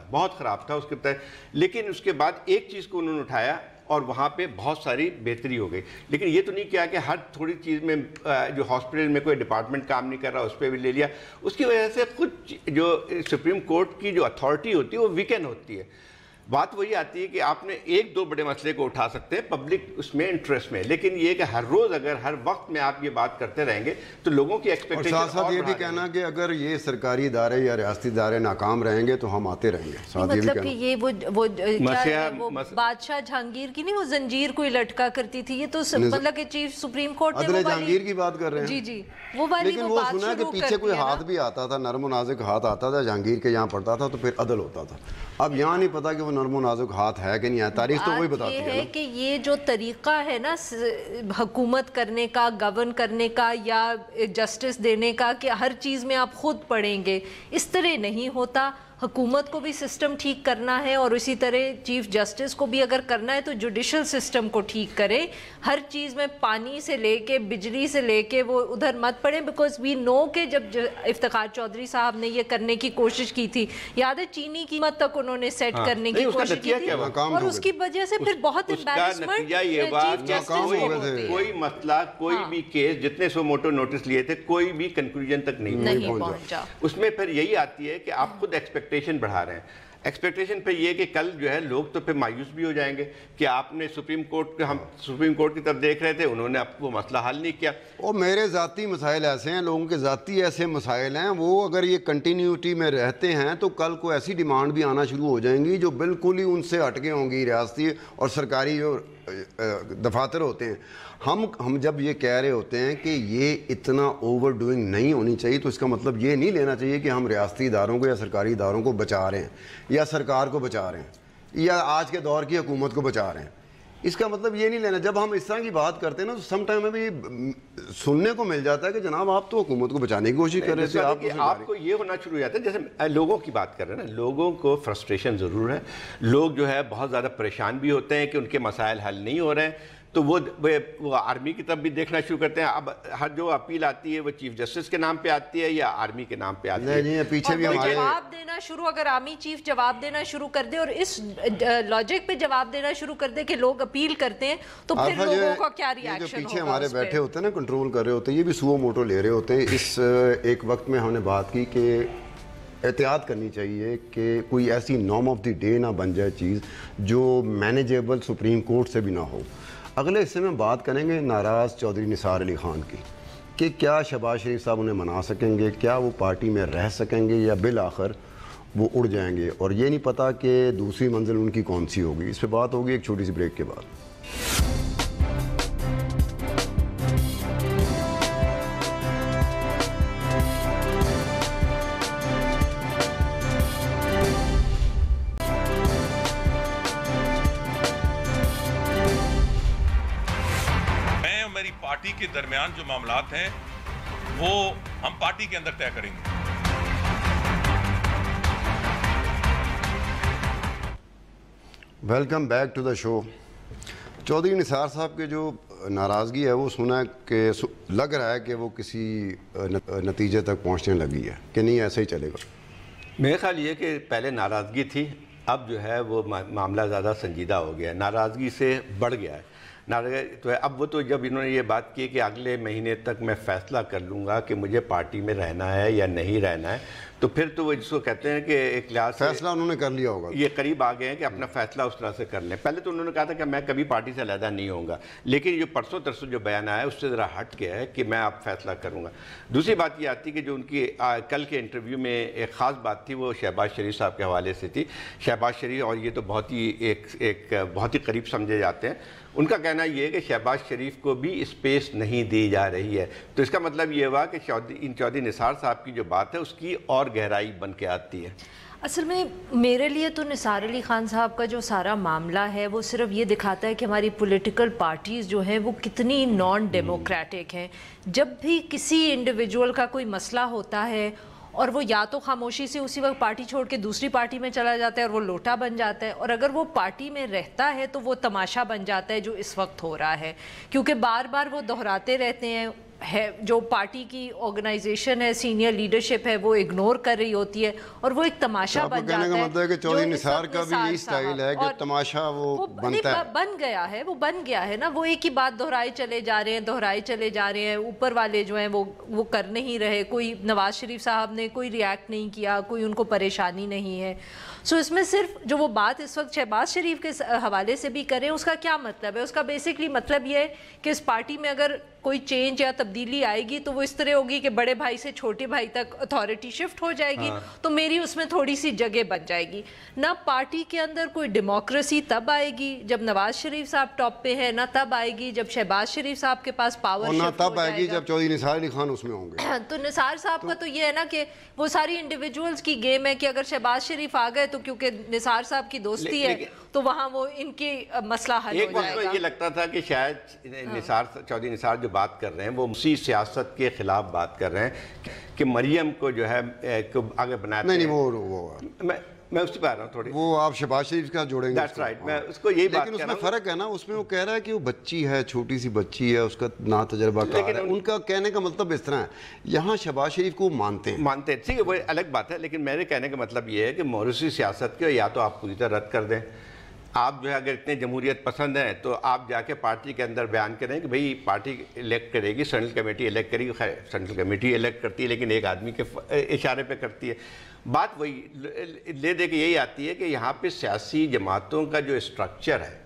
تھا اس کے، لیکن اس کے بعد ایک چیز کو انہوں نے اٹھایا اور وہاں پہ بہت ساری بہتری ہو گئی. لیکن یہ تو نہیں کیا کہ ہر تھوڑی چیز میں جو ہاسپٹل میں کوئی ڈپارٹمنٹ کام نہیں کر رہا اس پہ بھی لے لیا. اس کی وجہ سے خود جو سپریم کورٹ کی جو اتھارٹی ہوتی ہے وہ ویکن ہوتی ہے. بات وہی آتی ہے کہ آپ نے ایک دو بڑے مسئلے کو اٹھا سکتے ہیں پبلک اس میں انٹرسٹ میں، لیکن یہ کہ ہر روز اگر ہر وقت میں آپ یہ بات کرتے رہیں گے تو لوگوں کی ایکسپیکٹیشن اور ساتھ یہ بھی کہنا کہ اگر یہ سرکاری ادارے یا ریاستی ادارے ناکام رہیں گے تو ہم آتے رہیں گے. مطلب کہ یہ وہ بادشاہ جہانگیر کی نہیں وہ زنجیر کوئی لٹکا کرتی تھی، یہ تو مطلب کہ چیف سپریم کورٹ نے عدل جہانگیر کی بات کر رہے ہیں. جی جی وہ والی لیکن وہ سنا کہ پیچھے کوئی ہاتھ بھی آتا تھا، نرم و نازک ہاتھ آتا تھا جہانگیر کے یہاں پڑتا تھا تو پھر عدل ہوتا تھا. اب یہاں نہیں پتا کہ وہ نرم و نازک ہاتھ ہے کہ نہیں ہے، تاریخ تو وہی بتاتی ہے. یہ ہے کہ یہ جو طریقہ ہے نا حکومت کرنے کا، گورن کرنے کا یا جسٹس دینے کا کہ ہر چیز میں آپ خود پڑھیں گے، اس طرح نہیں ہوتا. حکومت کو بھی سسٹم ٹھیک کرنا ہے اور اسی طرح چیف جسٹس کو بھی اگر کرنا ہے تو جوڈیشل سسٹم کو ٹھیک کرے. ہر چیز میں پانی سے لے کے بجلی سے لے کے وہ ادھر مت پڑیں، بیکاز وی نو کہ جب افتخار چودھری صاحب نے یہ کرنے کی کوشش کی تھی، یاد ہے چینی قیمت تک انہوں نے سیٹ کرنے کی کوشش کی تھی اور اس کی وجہ سے پھر بہت امبیرسمنٹ کوئی مسئلہ کوئی بھی کیس جتنے سو موٹو نوٹس لیے تھے کوئی بھی کنکلوژن تک نہیں پہنچا. اس میں پھر یہی آتی ہے کہ آپ خود ایکسپیکٹیشن بڑھا رہے ہیں. ایکسپیکٹیشن پہ یہ کہ کل جو ہے لوگ تو پھر مایوس بھی ہو جائیں گے کہ آپ نے سپریم کورٹ ہم سپریم کورٹ کی طرف دیکھ رہے تھے، انہوں نے اب وہ مسئلہ حل نہیں کیا. اور میرے ذاتی مسائل ایسے ہیں، لوگوں کے ذاتی ایسے مسائل ہیں، وہ اگر یہ کنٹینیوٹی میں رہتے ہیں تو کل کو ایسی ڈیمانڈ بھی آنا شروع ہو جائیں گی جو بالکل ہی ان سے ہٹ کے ہوں گی. ریاستی اور سرکاری جو دفاتر ہوتے ہیں، ہم جب یہ کہہ رہے ہوتے ہیں کہ یہ اتنا اوور ڈوئنگ نہیں ہونی چاہیے، تو اس کا مطلب یہ نہیں لینا چاہیے کہ ہم ریاستی اداروں کو یا سرکاری اداروں کو بچا رہے ہیں یا سرکار کو بچا رہے ہیں یا آج کے دور کی حکومت کو بچا رہے ہیں. اس کا مطلب یہ نہیں لینا. جب ہم اس طرح کی بات کرتے ہیں نا تو سم ٹائم میں بھی سننے کو مل جاتا ہے کہ جناب آپ تو حکومت کو بچانے کی کوشش کر رہے تھے. آپ کو یہ ہونا شروع ہو جاتا ہے جیسے لوگوں کی بات کر رہے ہیں نا، لوگوں کو فرسٹریشن ضرور ہے، لوگ جو ہے بہت زیادہ پریشان بھی ہوتے ہیں کہ ان کے مسائل حل نہیں ہو رہے ہیں، تو وہ آرمی کی طرف بھی دیکھنا شروع کرتے ہیں. اب ہر جو اپیل آتی ہے وہ چیف جسٹس کے نام پہ آتی ہے یا آرمی کے نام پہ آتی ہے. نہیں پیچھے بھی ہمارے جواب دینا شروع، اگر آرمی چیف جواب دینا شروع کر دے اور اس لاجک پہ جواب دینا شروع کر دے کہ لوگ اپیل کرتے ہیں تو پھر لوگوں کا کیا ری ایکشن ہوگا. پیچھے ہمارے بیٹھے ہوتے ہیں نا، کنٹرول کر رہے ہوتے ہیں، یہ بھی سو موٹو لے رہے ہوتے ہیں. اس ایک وقت میں ہم نے بات کی کہ احتیاط کرنی چاہیے کہ کوئی ایسی نارم آف دی ڈے نہ بن جائے چیز جو مینیجیبل سپریم کورٹ سے بھی نہ ہو. اگلے حصے میں بات کریں گے ناراض چودھری نثار علی خان کی کہ کیا شہباز شریف صاحب انہیں منا سکیں گے، کیا وہ پارٹی میں رہ سکیں گے یا بالآخر وہ اڑ جائیں گے، اور یہ نہیں پتا کہ دوسری منزل ان کی کون سی ہوگی. اس پہ بات ہوگی ایک چھوٹی سی بریک کے بعد. پارٹی کے درمیان جو معاملات ہیں وہ ہم پارٹی کے اندر طے کریں گے. ویلکم بیک ٹو دا شو. چودھری نثار صاحب کے جو ناراضگی ہے وہ سنا کہ لگ رہا ہے کہ وہ کسی نتیجے تک پہنچنے لگی ہے کہ نہیں ایسے ہی چلے گا. میرے خیال یہ کہ پہلے ناراضگی تھی، اب جو ہے وہ معاملہ زیادہ سنجیدہ ہو گیا ہے، ناراضگی سے بڑھ گیا ہے. تو اب وہ تو جب انہوں نے یہ بات کی کہ اگلے مہینے تک میں فیصلہ کر لوں گا کہ مجھے پارٹی میں رہنا ہے یا نہیں رہنا ہے، تو پھر تو وہ جس کو کہتے ہیں کہ ایک لحاظ سے فیصلہ انہوں نے کر لیا ہوگا، یہ قریب آ گئے ہیں کہ اپنا فیصلہ اس طرح سے کر لیں. پہلے تو انہوں نے کہا تھا کہ میں کبھی پارٹی سے علیحدہ نہیں ہوں گا، لیکن یہ پرسوں ترسوں جو بیان آیا ہے اس سے ذرا ہٹ گیا ہے کہ میں اب فیصلہ کروں گا. دوسری بات یہ آتی کہ جو ان کی کل کے انٹرویو میں ایک خاص بات تھی وہ شہباز شریف صاحب کے حوالے سے تھی. شہباز شریف، اور یہ تو بہت ہی قریب سمجھے جاتے ہیں، ان کا کہنا یہ ہے کہ شہباز شریف کو بھی اسپیس نہیں دی جا رہی ہے. تو اس کا مطلب یہ ہوا کہ چودھری نثار صاحب کی جو بات ہے اس کی اور گہرائی بن کے آتی ہے. اصل میں میرے لیے تو نثار علی خان صاحب کا جو سارا معاملہ ہے وہ صرف یہ دکھاتا ہے کہ ہماری پولیٹیکل پارٹیز جو ہیں وہ کتنی نان ڈیموکریٹک ہیں. جب بھی کسی انڈیویجول کا کوئی مسئلہ ہوتا ہے اور وہ یا تو خاموشی سے اسی وقت پارٹی چھوڑ کے دوسری پارٹی میں چلا جاتا ہے اور وہ لوٹا بن جاتا ہے، اور اگر وہ پارٹی میں رہتا ہے تو وہ تماشا بن جاتا ہے جو اس وقت ہو رہا ہے، کیونکہ بار بار وہ دہراتے رہتے ہیں. جو پارٹی کی آرگنائزیشن ہے، سینئر لیڈرشپ ہے، وہ اگنور کر رہی ہوتی ہے اور وہ ایک تماشا بن جاتا ہے. کہنے کا مطلب ہے کہ چودھری نثار کا بھی یہی سٹائل ہے کہ تماشا وہ بنتا ہے، بن گیا ہے نا. وہ ایک ہی بات دہرائے چلے جا رہے ہیں، اوپر والے جو ہیں وہ کر نہیں رہے. کوئی نواز شریف صاحب نے کوئی ریاکٹ نہیں کیا، کوئی ان کو پریشانی نہیں ہے. سو اس میں صرف جو وہ بات اس وقت شہباز شریف کے حوالے سے بھی کریں، اس کا کیا مطلب ہے؟ اس کا بیسکلی مطلب یہ ہے کہ اس پارٹی میں اگر کوئی چینج یا تبدیلی آئے گی تو وہ اس طرح ہوگی کہ بڑے بھائی سے چھوٹے بھائی تک اتھارٹی شفٹ ہو جائے گی، تو میری اس میں تھوڑی سی جگہ بن جائے گی. نہ پارٹی کے اندر کوئی ڈیموکریسی تب آئے گی جب نواز شریف صاحب ٹاپ پہ ہے، نہ تب آئے گی جب شہباز شریف صاحب کے پاس پاور اور نہ تب آئے گی جب چودھری نثار علی خان اس میں ہوں گے. تو نثار صاحب کا تو یہ ہے نا کہ وہ ساری انڈیویجولز کی گیم ہے کہ اگر شہباز شریف آ گئے تو کیونکہ نثار صاحب کی دوستی ہے تو وہاں وہ ان کی مسئلہ حل ہو جائے گا. ایک وقت یہ لگتا تھا کہ شاید چودھری نثار جو بات کر رہے ہیں وہ اسی سیاست کے خلاف بات کر رہے ہیں کہ مریم کو جو ہے آگے بناتے ہیں. نہیں وہ میں اس پہ آ رہا ہوں تھوڑی، وہ آپ شہباز شریف کا جوڑیں گے. That's right. میں اس کو یہی بات لیکن اس میں فرق ہے نا، اس میں وہ کہہ رہا ہے کہ وہ بچی ہے، چھوٹی سی بچی ہے، اس کا نا تجربہ کار ہے. ان کا کہنے کا مطلب اس طرح ہے. یہاں شہباز شریف کو مانتے ہیں، ٹھیک ہے، وہ الگ بات ہے. لیکن میرے کہنے کا مطلب یہ ہے کہ موروثی سیاست کے یا تو آپ پوری طرح رد کر دیں. آپ جو ہے اگر اتنے جمہوریت پسند ہیں تو آپ جا کے پارٹی کے اندر بیان کریں کہ بھئی پارٹی الیکٹ کرے گی، سینٹرل کمیٹی الیکٹ کرے گی. خیر سینٹرل کمیٹی الیکٹ کرتی ہے لیکن ایک آدمی کے اشارے پہ کرتی ہے. بات وہی لے دے کے یہی آتی ہے کہ یہاں پہ سیاسی جماعتوں کا جو اسٹرکچر ہے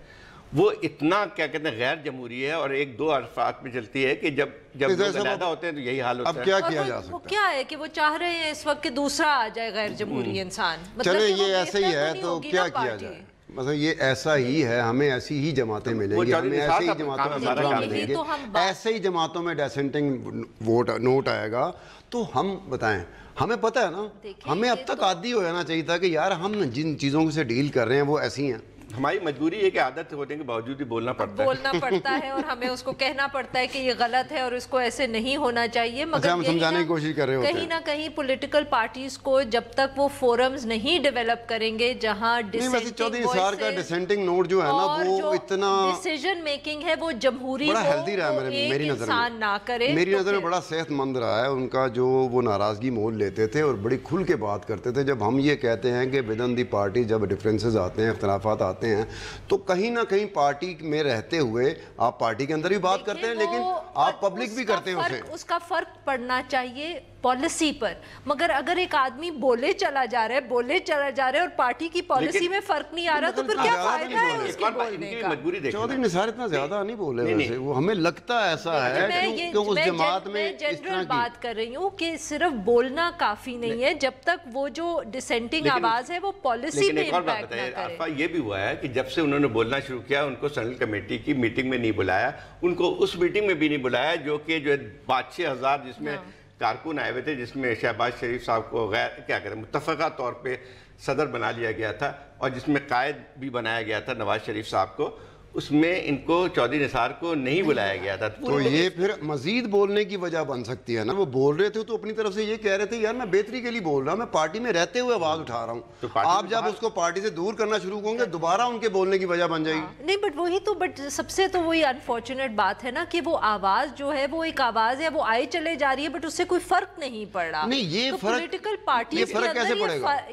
وہ اتنا کیا کہتے ہیں غیر جمہوری ہے، اور ایک دو عرفات میں چلتی ہے کہ جب لوگ علیحدہ ہوتے ہیں تو یہی حال ہوتا ہے۔ اب کیا کیا جا سکتا ہے؟ وہ کیا ہے کہ وہ چاہ رہے ہیں اس وقت کہ دوسرا آ جائے غیر جمہوری انسان، چلے یہ ایسے ہی ہے تو کیا کیا جائے؟ مثلا یہ ایسا ہی ہے، ہمیں ایسی ہی جماعتیں ملیں گی، ہمیں ایسے ہی جماعتوں میں پروگرام ملیں گے، ایسے ہی جماعتوں میں ڈیسنٹنگ ووٹ نوٹ آئے گا تو ہم بتائیں، ہمیں پتہ ہے نا، ہمیں اب تک عادی ہو جانا چاہیے تھا کہ یار ہم جن چیزوں سے ڈیل کر رہے ہیں وہ ایسی ہیں۔ ہماری مجبوری ہے کہ عادت ہونے کے باوجود ہی بولنا پڑتا ہے اور ہمیں اس کو کہنا پڑتا ہے کہ یہ غلط ہے اور اس کو ایسے نہیں ہونا چاہیے، مگر ہم سمجھانے کی کوشش کر رہے ہوتے ہیں کہیں نہ کہیں پولیٹیکل پارٹیز کو جب تک وہ فورمز نہیں ڈیولپ کریں گے جہاں چودھری نثار کا ڈسینٹنگ نوٹ جو ہے نا وہ اتنا ڈیسیژن میکنگ ہے وہ جمہوری بڑا ہیلدی رہا ہے میری نظر میں، نہ کرے، میری نظر میں بڑا صحت مند رہا ہے ان کا، جو وہ ناراضگی مول لیتے تھے اور بڑی کھل کے بات کرتے تھے۔ جب ہم یہ کہتے ہیں کہ ودن دی پارٹی جب ڈفرینسز آتے ہیں، اختلافات آتے ہیں، تو کہیں نہ کہیں پارٹی میں رہتے ہوئے آپ پارٹی کے اندر بھی بات کرتے ہیں لیکن آپ پبلک بھی کرتے ہیں اسے، اس کا فرق پڑنا چاہیے پالیسی پر۔ مگر اگر ایک آدمی بولے چلا جا رہا ہے اور پارٹی کی پالیسی میں فرق نہیں آ رہا تو پھر کیا فائدہ ہے اس کے بولنے کا؟ چودھری نثار اتنا زیادہ نہیں بولے ویسے، وہ ہمیں لگتا ایسا ہے کہ اس جماعت میں اس طرح کی بات کر رہی ہوں کہ صرف بولنا کافی نہیں ہے جب تک وہ جو ڈسینٹنگ آواز ہے وہ پالیسی پہ امپیکٹ نہ کرے۔ یہ بھی ہوا ہے کہ جب سے انہوں نے بولنا شروع کیا ان کو سینٹرل کمیٹی کی میٹنگ میں نہیں بلایا، ان کو اس میٹنگ میں بھی نہیں بلایا جو کہ 5,000 جس میں کارکن آئے ہوئے تھے، جس میں شہباز شریف صاحب کو متفقہ طور پہ صدر بنا لیا گیا تھا اور جس میں قائد بھی بنایا گیا تھا نواز شریف صاحب کو، اس میں ان کو چودھری نثار کو نہیں بلایا گیا تھا۔ تو یہ پھر مزید بولنے کی وجہ بن سکتی ہے نا، وہ بول رہے تھے تو اپنی طرف سے یہ کہہ رہے تھے یار میں بہتری کے لیے بول رہا ہوں، میں پارٹی میں رہتے ہوئے آواز اٹھا رہا ہوں، آپ جب اس کو پارٹی سے دور کرنا شروع کریں گے دوبارہ ان کے بولنے کی وجہ بن جائے گی۔ نہیں بٹ سب سے تو وہی انفارچونیٹ بات ہے نا کہ وہ آواز جو ہے وہ ایک آواز ہے، وہ آئے چلے جا رہی ہے بٹ اس سے کوئی فرق نہیں پڑ رہا۔ نہیں یہ پولیٹیکل پارٹیز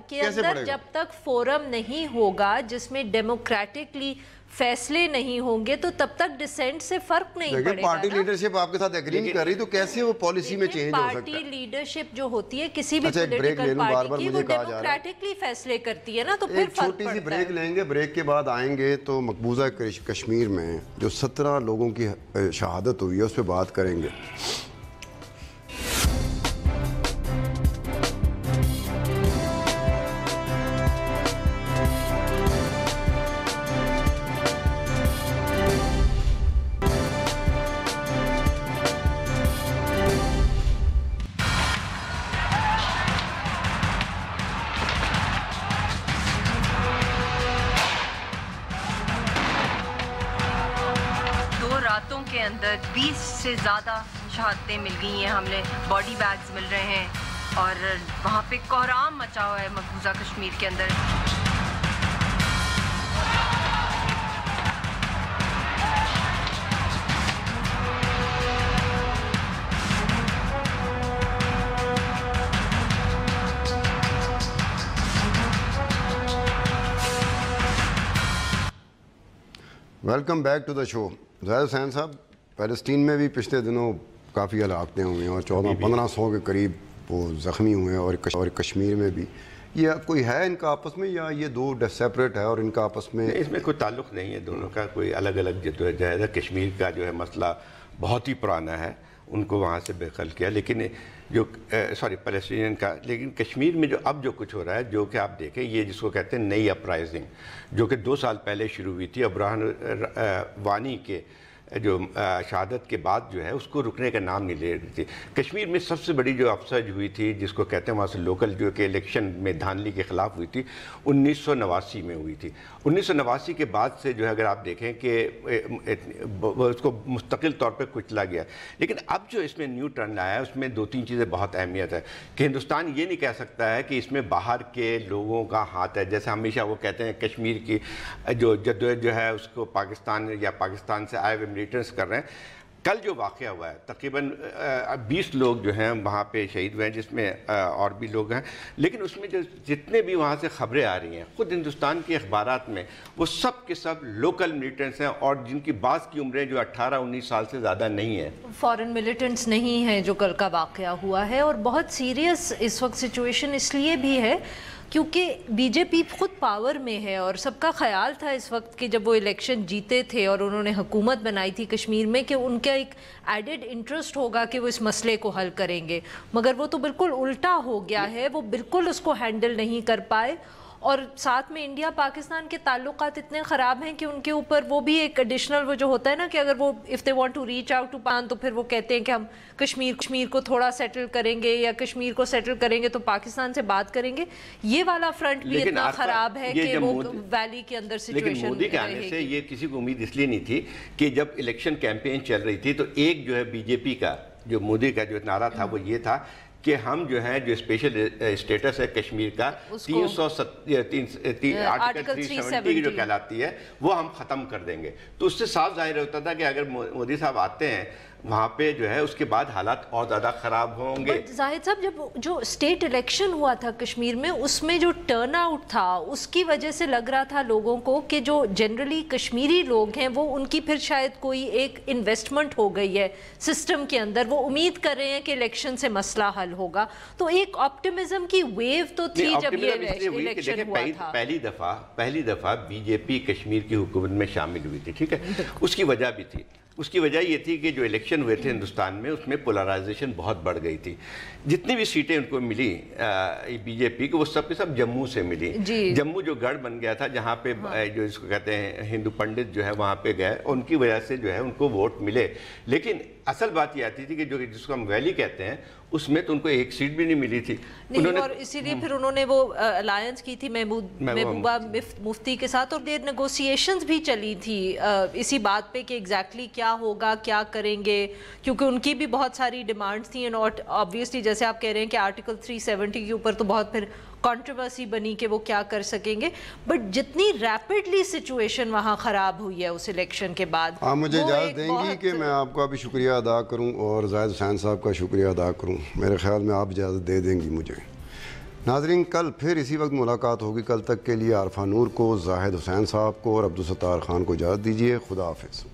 کے اندر جب تک فورم نہیں ہوگا جس میں ڈیموکریٹکلی فیصلے نہیں ہوں گے تو تب تک ڈسینٹ سے فرق نہیں پڑے گا۔ پارٹی لیڈرشپ آپ کے ساتھ ایگری نہیں کر رہی تو کیسے وہ پالیسی میں چینج ہو سکتا ہے؟ پارٹی لیڈرشپ جو ہوتی ہے کسی بھی پولیٹیکل پارٹی کی وہ ڈیموکریٹکلی فیصلے کرتی ہے نا، تو پھر فرق پڑتا ہے۔ چھوٹی سی بریک لیں گے، بریک کے بعد آئیں گے تو مقبوضہ کشمیر میں جو 17 لوگوں کی شہادت ہوئی ہے اس پہ بات کریں گے۔ کے اندر 20 سے زیادہ شہادتیں مل گئی ہیں، ہمیں باڈی بیگز مل رہے ہیں اور وہاں پہ کوہرام مچا ہوا ہے مقبوضہ کشمیر کے اندر۔ ویلکم بیک ٹو دا شو۔ زاہد حسین صاحب، فلسطین میں بھی پچھلے دنوں کافی ہلاکتیں ہوئی ہیں اور 1400-1500 کے قریب وہ زخمی ہوئے ہیں، اور کشمیر میں بھی یہ کوئی ہے ان کا آپس میں یا یہ دو سیپریٹ ہے اور ان کا آپس میں؟ اس میں کوئی تعلق نہیں ہے دونوں کا، کوئی الگ الگ جدوجہد ہے۔ کشمیر کا جو ہے مسئلہ بہت ہی پرانا ہے، ان کو وہاں سے بے خل کیا، لیکن جو پیلسٹینین کا، لیکن کشمیر میں جو اب جو کچھ ہو رہا ہے، جو کہ آپ دیکھیں یہ جس کو کہتے ہیں نئی اپرائزنگ، جو کہ 2 سال پہلے شروع ہوئی تھی ابراہن وانی کے جو شہادت کے بعد جو ہے اس کو رکنے کا نام نہیں لے رہی تھی۔ کشمیر میں سب سے بڑی جو افسج ہوئی تھی جس کو کہتے ہیں وہاں سے لوکل جو کہ الیکشن میں دھاندلی کے خلاف ہوئی تھی، 1989 میں ہوئی تھی۔ 1989 کے بعد سے جو ہے اگر آپ دیکھیں کہ اس کو مستقل طور پہ کچلا گیا، لیکن اب جو اس میں نیو ٹرن آیا ہے اس میں 2-3 چیزیں بہت اہمیت ہے کہ ہندوستان یہ نہیں کہہ سکتا ہے کہ اس میں باہر کے لوگوں کا ہاتھ ہے، جیسے ہمیشہ وہ کہتے ہیں کشمیر کی جو جدوجہد جو ہے اس کو پاکستان یا پاکستان سے آئے ہوئے ملیٹنٹس کر رہے ہیں۔ کل جو واقعہ ہوا ہے تقریباً 20 لوگ جو ہیں وہاں پہ شہید ہوئے ہیں، جس میں اور بھی لوگ ہیں، لیکن اس میں جو جتنے بھی وہاں سے خبریں آ رہی ہیں خود ہندوستان کے اخبارات میں، وہ سب کے سب لوکل ملیٹنٹس ہیں، اور جن کی بعض کی عمریں جو 18-19 سال سے زیادہ نہیں ہیں، فورن ملیٹنٹس نہیں ہیں جو کل کا واقعہ ہوا ہے. اور بہت سیریس اس وقت سچویشن اس لیے بھی ہے کیونکہ بی جے پی خود پاور میں ہے، اور سب کا خیال تھا اس وقت کہ جب وہ الیکشن جیتے تھے اور انہوں نے حکومت بنائی تھی کشمیر میں کہ ان کا ایک ایڈڈ انٹرسٹ ہوگا کہ وہ اس مسئلے کو حل کریں گے، مگر وہ تو بالکل الٹا ہو گیا ہے. وہ بالکل اس کو ہینڈل نہیں کر پائے، اور ساتھ میں انڈیا پاکستان کے تعلقات اتنے خراب ہیں کہ ان کے اوپر وہ بھی ایک ایڈیشنل وہ جو ہوتا ہے نا کہ اگر وہ if they want to reach out to Pakistan تو پھر وہ کہتے ہیں کہ ہم کشمیر کو تھوڑا سیٹل کریں گے، یا کشمیر کو سیٹل کریں گے تو پاکستان سے بات کریں گے. یہ والا فرنٹ بھی اتنا خراب ہے کہ وہ ویلی کے اندر سچویشن. لیکن مودی کے آنے سے یہ کسی کو امید اس لیے نہیں تھی کہ جب الیکشن کیمپین چل رہی تھی تو ایک جو ہے بی جے پی کا جو مودی کا جو نعرہ تھا وہ یہ تھا کہ ہم جو ہے جو اسپیشل اسٹیٹس ہے کشمیر کا 370 آرٹیکل 370 جو کہلاتی ہے وہ ہم ختم کر دیں گے. تو اس سے صاف ظاہر ہوتا تھا کہ اگر مودی صاحب آتے ہیں وہاں پہ جو ہے اس کے بعد حالات اور زیادہ خراب ہوں گے. زاہد صاحب جب جو اسٹیٹ الیکشن ہوا تھا کشمیر میں اس میں جو ٹرن آؤٹ تھا اس کی وجہ سے لگ رہا تھا لوگوں کو کہ جو جنرلی کشمیری لوگ ہیں وہ ان کی پھر شاید کوئی ایک انویسٹمنٹ ہو گئی ہے سسٹم کے اندر، وہ امید کر رہے ہیں کہ الیکشن سے مسئلہ حل ہوگا. تو ایک آپٹیمزم کی ویو تو تھی جب یہ الیکشن ہوا تھا. پہلی دفعہ بی جے پی کشمیر کی حکومت میں شامل ہوئی تھی، ٹھیک ہے. اس کی وجہ بھی تھی، اس کی وجہ یہ تھی کہ جو الیکشن ہوئے تھے ہندوستان میں اس میں پولرائزیشن بہت بڑھ گئی تھی. جتنی بھی سیٹیں ان کو ملی بی جے پی کو وہ سب کے سب جموں سے ملی. جموں جو گڑھ بن گیا تھا جہاں پہ جو اس کو کہتے ہیں ہندو پنڈت جو ہے وہاں پہ گئے، ان کی وجہ سے جو ہے ان کو ووٹ ملے. لیکن اصل بات یہ آتی تھی کہ جو جس کو ہم ویلی کہتے ہیں اس میں تو ان کو ایک سیٹ بھی نہیں ملی تھی. اور اسی لیے پھر انہوں نے وہ الائنس کی تھی محبوبہ مفتی کے ساتھ، اور دیر نیگوسیشنز بھی چلی تھی اسی بات پہ کہ ایگزیکٹلی کیا ہوگا، کیا کریں گے، کیونکہ ان کی بھی بہت ساری ڈیمانڈز تھیں. اور آبویسلی جیسے آپ کہہ رہے ہیں کہ آرٹیکل 370 کے اوپر تو بہت پھر کنٹروورسی بنی کہ وہ کیا کر سکیں گے. بٹ جتنی ریپڈلی سچویشن وہاں خراب ہوئی ہے اس الیکشن کے بعد، آپ مجھے اجازت دیں گی کہ میں آپ کا بھی شکریہ ادا کروں اور زاہد حسین صاحب کا شکریہ ادا کروں. میرے خیال میں آپ اجازت دے دیں گی مجھے. ناظرین کل پھر اسی وقت ملاقات ہوگی. کل تک کے لیے عارفہ نور کو، زاہد حسین صاحب کو اور عبدالستار خان کو اجازت دیجیے. خدا حافظ.